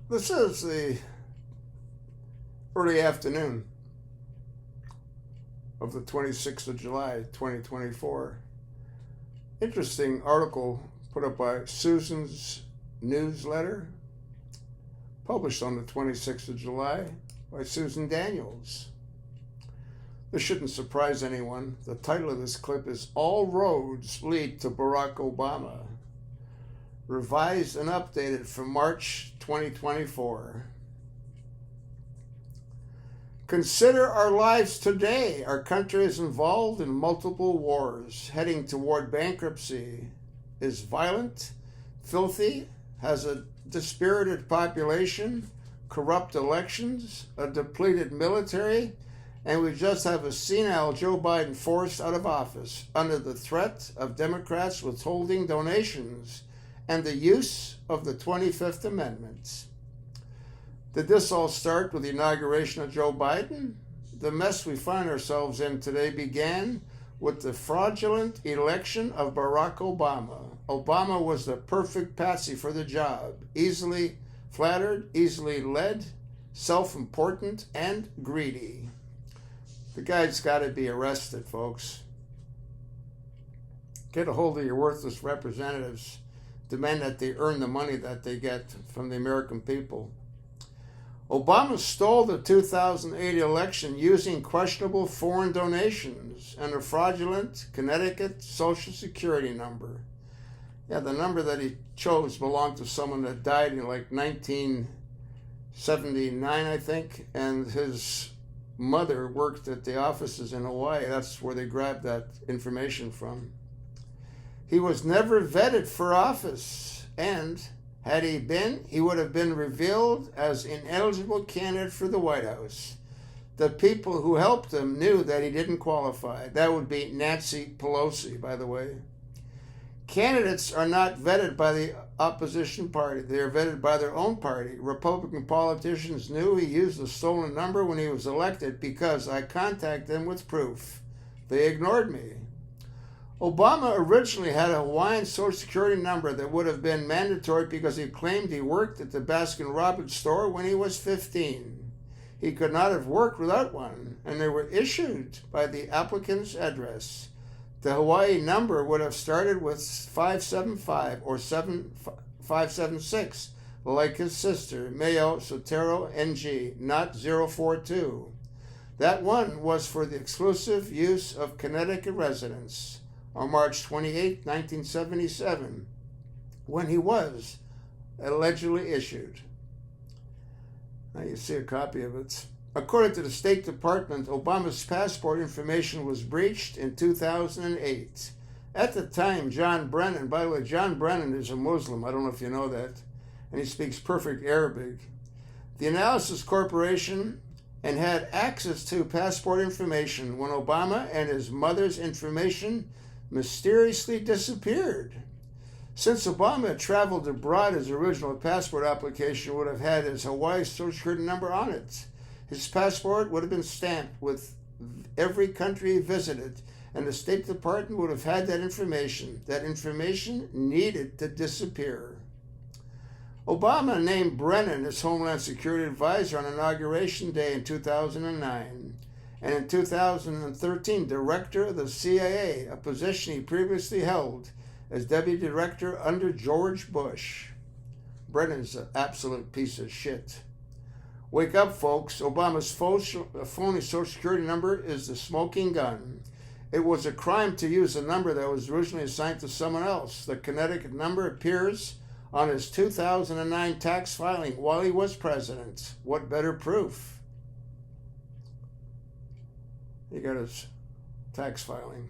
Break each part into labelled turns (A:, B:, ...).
A: This is the early afternoon of the 26th of July, 2024. Interesting article put up by Susan's newsletter, published on the 26th of July by Susan Daniels. This shouldn't surprise anyone. The title of this clip is All Roads Lead to Barack Obama, revised and updated from March 2024. Consider our lives today. Our country is involved in multiple wars, heading toward bankruptcy, is violent, filthy, has a dispirited population, corrupt elections, a depleted military, and we just have a senile Joe Biden forced out of office under the threat of Democrats withholding donations and the use of the 25th Amendment. Did this all start with the inauguration of Joe Biden? The mess we find ourselves in today began with the fraudulent election of Barack Obama. Obama was the perfect patsy for the job, easily flattered, easily led, self-important, and greedy. The guy's got to be arrested, folks. Get a hold of your worthless representatives. Demand that they earn the money that they get from the American people. Obama stole the 2008 election using questionable foreign donations and a fraudulent Connecticut Social Security number. Yeah, the number that he chose belonged to someone that died in like 1979, I think, and his mother worked at the offices in Hawaii. That's where they grabbed that information from. He was never vetted for office, and had he been, he would have been revealed as ineligible candidate for the White House. The people who helped him knew that he didn't qualify. That would be Nancy Pelosi, by the way. Candidates are not vetted by the opposition party. They are vetted by their own party. Republican politicians knew he used a stolen number when he was elected because I contacted them with proof. They ignored me. Obama originally had a Hawaiian Social Security number that would have been mandatory because he claimed he worked at the Baskin-Robbins store when he was 15. He could not have worked without one, and they were issued by the applicant's address. The Hawaii number would have started with 575 or 576, like his sister, Mayo Sotero NG, not 042. That one was for the exclusive use of Connecticut residents. On March 28, 1977, when he was allegedly issued. Now you see a copy of it. According to the State Department, Obama's passport information was breached in 2008. At the time, John Brennan, by the way, John Brennan is a Muslim, I don't know if you know that, and he speaks perfect Arabic. The Analysis Corporation and had access to passport information when Obama and his mother's information mysteriously disappeared. Since Obama had traveled abroad, his original passport application would have had his Hawaii Social Security number on it. His passport would have been stamped with every country he visited, and the State Department would have had that information. That information needed to disappear. Obama named Brennan his Homeland Security Advisor on Inauguration Day in 2009. And in 2013, Director of the CIA, a position he previously held as Deputy Director under George Bush. Brennan's an absolute piece of shit. Wake up, folks. Obama's phony Social Security number is the smoking gun. It was a crime to use a number that was originally assigned to someone else. The Connecticut number appears on his 2009 tax filing while he was president. What better proof? He got his tax filing.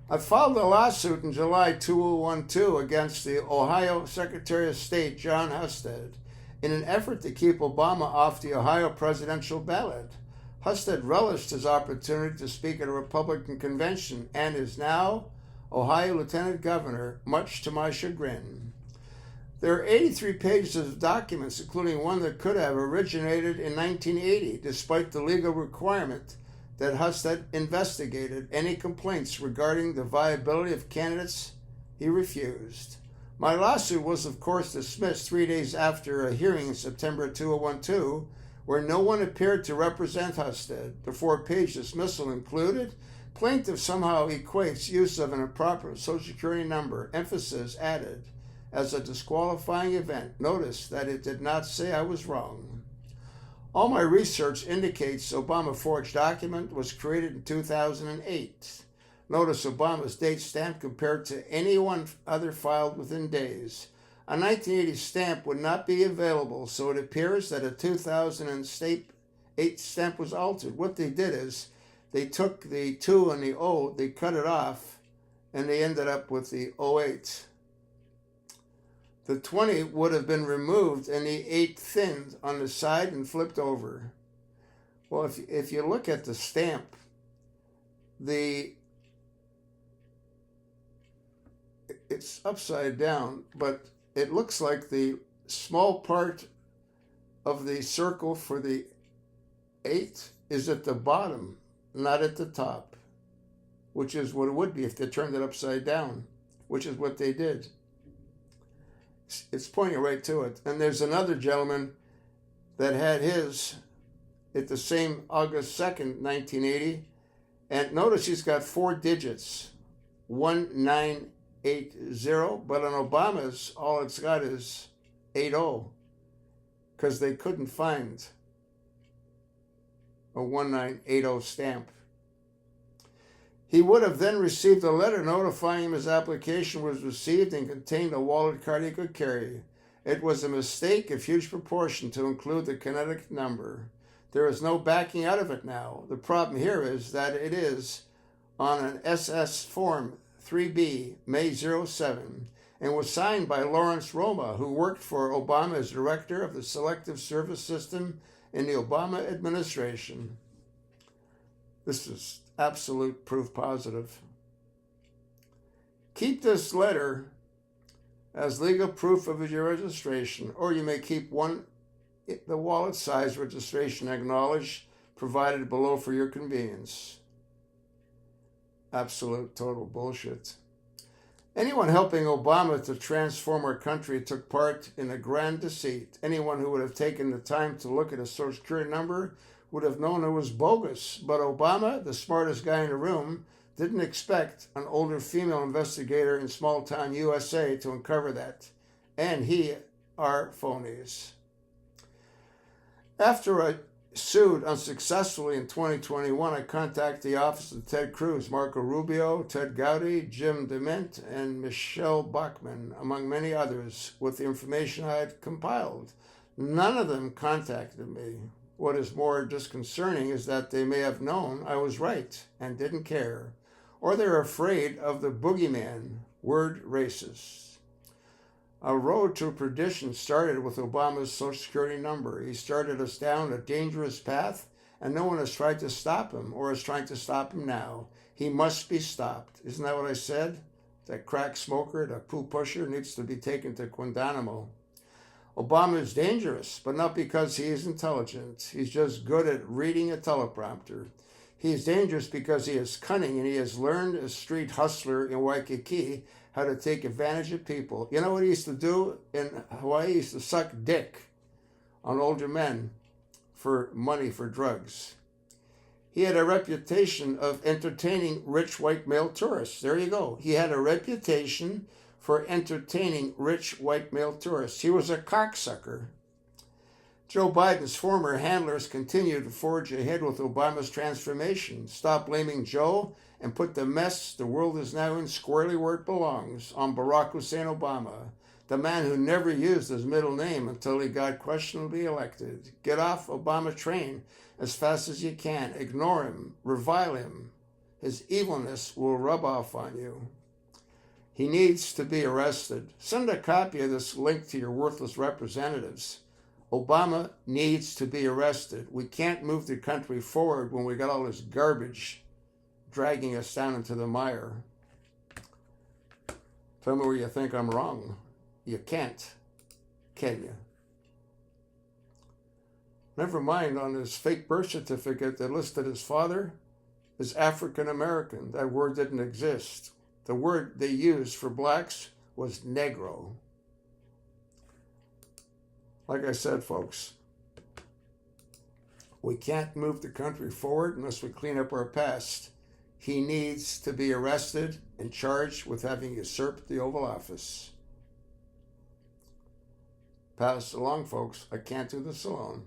A: I filed a lawsuit in July 2012 against the Ohio Secretary of State, Jon Husted, in an effort to keep Obama off the Ohio presidential ballot. Husted relished his opportunity to speak at a Republican convention and is now Ohio Lieutenant Governor, much to my chagrin. There are 83 pages of documents, including one that could have originated in 1980, despite the legal requirement that Husted investigated any complaints regarding the viability of candidates. He refused. My lawsuit was, of course, dismissed 3 days after a hearing in September 2012, where no one appeared to represent Husted. The 4-page dismissal included: plaintiff somehow equates use of an improper Social Security number, emphasis added, as a disqualifying event. Notice that it did not say I was wrong. All my research indicates Obama forged document was created in 2008. Notice Obama's date stamp compared to any one other filed within days. A 1980 stamp would not be available, so it appears that a 2008 stamp was altered. What they did is they took the 2 and the O, they cut it off, and they ended up with the 08. The 20 would have been removed and the 8 thinned on the side and flipped over. Well, if you look at the stamp, it's upside down, but it looks like the small part of the circle for the 8 is at the bottom, not at the top, which is what it would be if they turned it upside down, which is what they did. It's pointing right to it. And there's another gentleman that had his at the same August 2nd, 1980. And notice he's got 4 digits, 1980, but on Obama's, all it's got is 80, because they couldn't find a 1980 stamp. He would have then received a letter notifying him his application was received and contained a wallet card he could carry. It was a mistake of huge proportion to include the Connecticut number. There is no backing out of it now. The problem here is that it is on an SS Form 3B, May 07, and was signed by Lawrence Roma, who worked for Obama as director of the Selective Service System in the Obama administration. This is absolute proof positive. Keep this letter as legal proof of your registration, or you may keep the wallet size registration acknowledged, provided below for your convenience. Absolute total bullshit. Anyone helping Obama to transform our country took part in a grand deceit. Anyone who would have taken the time to look at a Social Security number would have known it was bogus. But Obama, the smartest guy in the room, didn't expect an older female investigator in small-town USA to uncover that. And he are phonies. After I sued unsuccessfully in 2021, I contacted the office of Ted Cruz, Marco Rubio, Ted Gowdy, Jim DeMint, and Michelle Bachmann, among many others, with the information I had compiled. None of them contacted me. What is more disconcerting is that they may have known I was right and didn't care, or they're afraid of the boogeyman, word racist. A road to perdition started with Obama's Social Security number. He started us down a dangerous path, and no one has tried to stop him or is trying to stop him now. He must be stopped. Isn't that what I said? That crack smoker, the poo pusher, needs to be taken to Guantanamo. Obama is dangerous, but not because he is intelligent. He's just good at reading a teleprompter. He is dangerous because he is cunning and he has learned as street hustler in Waikiki how to take advantage of people. You know what he used to do in Hawaii? He used to suck dick on older men for money for drugs. He had a reputation of entertaining rich white male tourists. There you go. He had a reputation for entertaining rich white male tourists. He was a cocksucker. Joe Biden's former handlers continue to forge ahead with Obama's transformation. Stop blaming Joe and put the mess the world is now in squarely where it belongs, on Barack Hussein Obama, the man who never used his middle name until he got questionably elected. Get off Obama train as fast as you can. Ignore him. Revile him. His evilness will rub off on you. He needs to be arrested. Send a copy of this link to your worthless representatives. Obama needs to be arrested. We can't move the country forward when we got all this garbage dragging us down into the mire. Tell me where you think I'm wrong. You can't, can you? Never mind, on his fake birth certificate that listed his father as African American. That word didn't exist. The word they used for blacks was Negro. Like I said, folks, we can't move the country forward unless we clean up our past. He needs to be arrested and charged with having usurped the Oval Office. Pass along, folks. I can't do this alone.